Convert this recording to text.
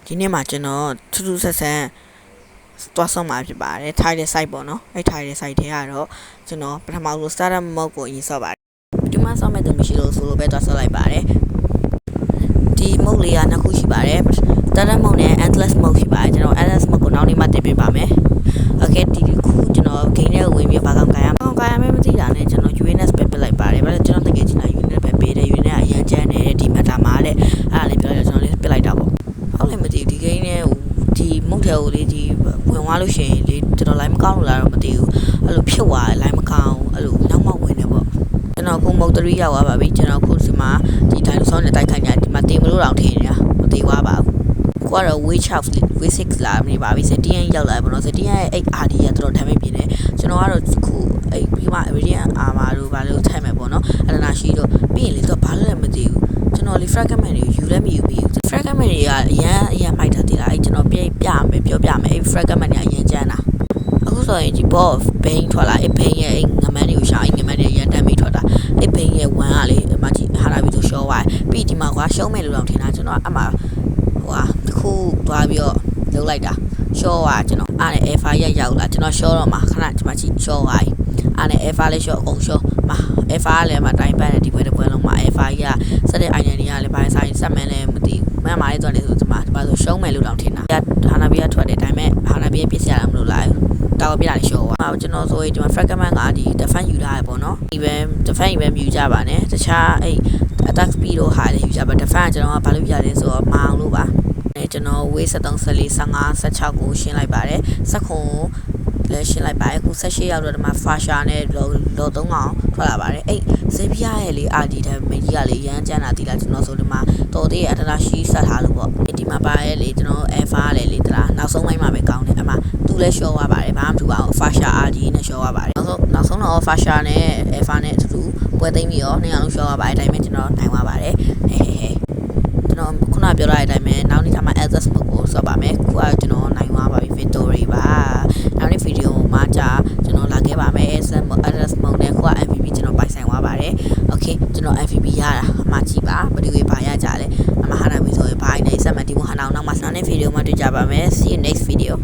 ဒီနေ့မှာကျွန်တော်ထူးထူးဆန်းဆန်းသွားဆောင်မှာဖြစ်ပါတယ် Thai တဲ့ site ပေါ့နော်အဲ့ Thai တဲ့ site ထဲကတော့ကျွန်တော်ပထမဆုံး startup mode ကိုအရင်ဆော့ပါတယ်ဒီမှာဆော့မဲ့သူမရှိလို့ဆိုလို့ပဲသွားဆော့လိုက်ပါတယ်ဒီ mode လေးကနှစ်ခုရှိပါတယ် startup mode နဲ့ endless mode ရှိပါတယ်ကျွန်တော် endless mode ကိုနောက်နေ့မှတင်ပြပါမယ် okay ဒီခုကျွန်တော် game ထဲကိုဝင်ပြီးဘာကောင်ကိုင်ရမဲမသိတာနဲ့ကျွန်တော် UNS ပဲပြလိုက်ပါတယ်ဘာလို့ကျွန်တော်တကယ်ချင်းလာ UNS ပဲပေးတယ် UNS အရင်ကျန်းနေတဲ့ဒီ meta မှာတဲ့အဲ့ဒါလေးပြောရကျွန်တော်လေးပြလိုက်တာပေါ့ဟုတ်လည်းမသိဒီ game နဲ့ဒီမုတ်ထဲကိုလေဒီဝင်သွားလို့ရှိရင်လေကျွန်တော် line မကောင်းလို့လားတော့မသိဘူးအဲ့လိုဖြစ်သွားတယ် line မကောင်းအဲ့လိုနောက်မှဝင်နေပေါ့ကျွန်တော်ခုမုတ်3ရောက်သွားပါပြီကျွန်တော်ခုဒီမှာဒီ dinosaur နဲ့တိုက်ခိုက်ညာဒီမှာတင်မလို့တော့ထင်နေတာမသိသွားပါဘူးကိုကတော့ witch house witch 6လာနေပါပြီစတီယန်ရောက်လာပေါ့နော်စတီယန်ရဲ့ 8RD ကတော်တော် damage ပြင်းတယ်ကျွန်တော်ကတော့ခုအဲ့ပြီးမှ Iridian armor တို့ဘာလို့ထိုက်မယ်ပေါ့နော်အလနာရှိတော့ပြီးရင်လေတော့ဘာလို့လဲမသိဘူးကျွန်တော်လေ fragment တွေကိုယူလည်းမယူပြီး fragment တွေကအရန်မိုက်တာတည်လားအဲ့ကျွန်တော်ပြမယ်ပြောပြမယ်အဲ့ fragment တွေအရင်ကျန်းတာအခုဆိုရင်ဒီ boss bane ထွက်လာအဲ့ bane ရဲ့ငမန်းတွေကိုရှာအဲ့ငမန်းတွေရန်တမ်းပြီးထွက်တာအဲ့ bane ရဲ့1ကလေအမကြီးဟာလာပြီးဆိုရှော့သွားပြီးဒီမှာကွာရှုံးမယ်လို့တော့ထင်တာကျွန်တော်အမှတစ်ခုသွားပြီးတော့လုပ်လိုက်တာရှော့သွားကျွန်တော်အားနဲ့ alpha ရက်ရောက်လာကျွန်တော်ရှော့တော့မှာခဏဒီမှာကြည့်ရှော့သွားအားနဲ့ alpha လေးရှော့အကုန်ရှော့မှာ alpha ကလည်းမတိုင်းပန်းတဲ့ဒီပွဲတစ်ပွဲလုံးမှာ alpha ကြီးကစတဲ့ item တွေကလည်းဘာဆိုင်စက်မှန်းလည်းမသိဘူးမှန်ပါတယ်ဆိုတော့လေဆိုဒီမှာဆိုရှုံးမယ်လို့တောင်ထင်တာဟာနာဘီကထွက်တယ်ဒါပေမဲ့ဟာနာဘီရဲ့ပြစ်စရာလည်းမလိုလားတောက်ပြတာရှော့သွားကျွန်တော်ဆိုရင်ဒီမှာ fragment ကဒီ defense ယူထားရပေါ့နော်ဒီပဲ defense ပဲမြူကြပါနဲ့တခြားအဲ့ attack speed တို့ဟာလည်းယူကြပါ defense ကျွန်တော်ကဘာလို့ပြရလဲဆိုတော့မအောင်လို့ပါကျွန်တော် weight 73 14 15 16ကိုရှင်းလိုက်ပါတယ်စက်ခွန်လည်းရှင်းလိုက်ပါတယ်အခု18ရောက်တော့ဒီမှာ fascia နဲ့လော3ကောင်ထွက်လာပါတယ်အဲ့ဇေဘီယာရဲ့လေ RD တဲ့မိကြီးကလေရမ်းကျန်းတာတီးလာကျွန်တော်ဆိုဒီမှာတော်သေးအထနာရှိဆက်ထားလို့ပေါ့ဒီမှာပါရဲ့လေကျွန်တော် alpha လည်းလေတလားနောက်ဆုံးပိုင်းမှာပဲကောင်းတယ်အမှသူလည်းရှော့သွားပါတယ်ဘာမှမထူပါဘူး fascia RD နဲ့ရှော့သွားပါတယ်နောက်ဆုံးတော့ fascia နဲ့ alpha နဲ့အတူတူပွဲသိမ်းပြီးတော့နှစ်ယောက်လုံးရှော့သွားပါတယ်ဒါပေမဲ့ကျွန်တော်နိုင်သွားပါတယ်ကျွန်တော်ခုနပြောလိုက်တဲ့အတိုင်းပဲနောက်နေ့ကျမှ access mode ကိုဆော့ပါမယ်ခုကကျွန်တော်နိုင်သွားပါပြီ victory ပါနောက်နေ့ဗီဒီယိုမှာကြာကျွန်တော်လာခဲ့ပါမယ် access mode နဲ့ခုက MVP ကျွန်တော်ပိုင်ဆိုင်သွားပါတယ် okay ကျွန်တော် MVP ရတာအမှကြည့်ပါဘယ်လိုဘာရကြလဲအမှဟာနာပြီဆိုရင်ဘာနေစက်မှဒီမဟာနောက်မှာစတဲ့ဗီဒီယိုမှာတွေ့ကြပါမယ် see you next video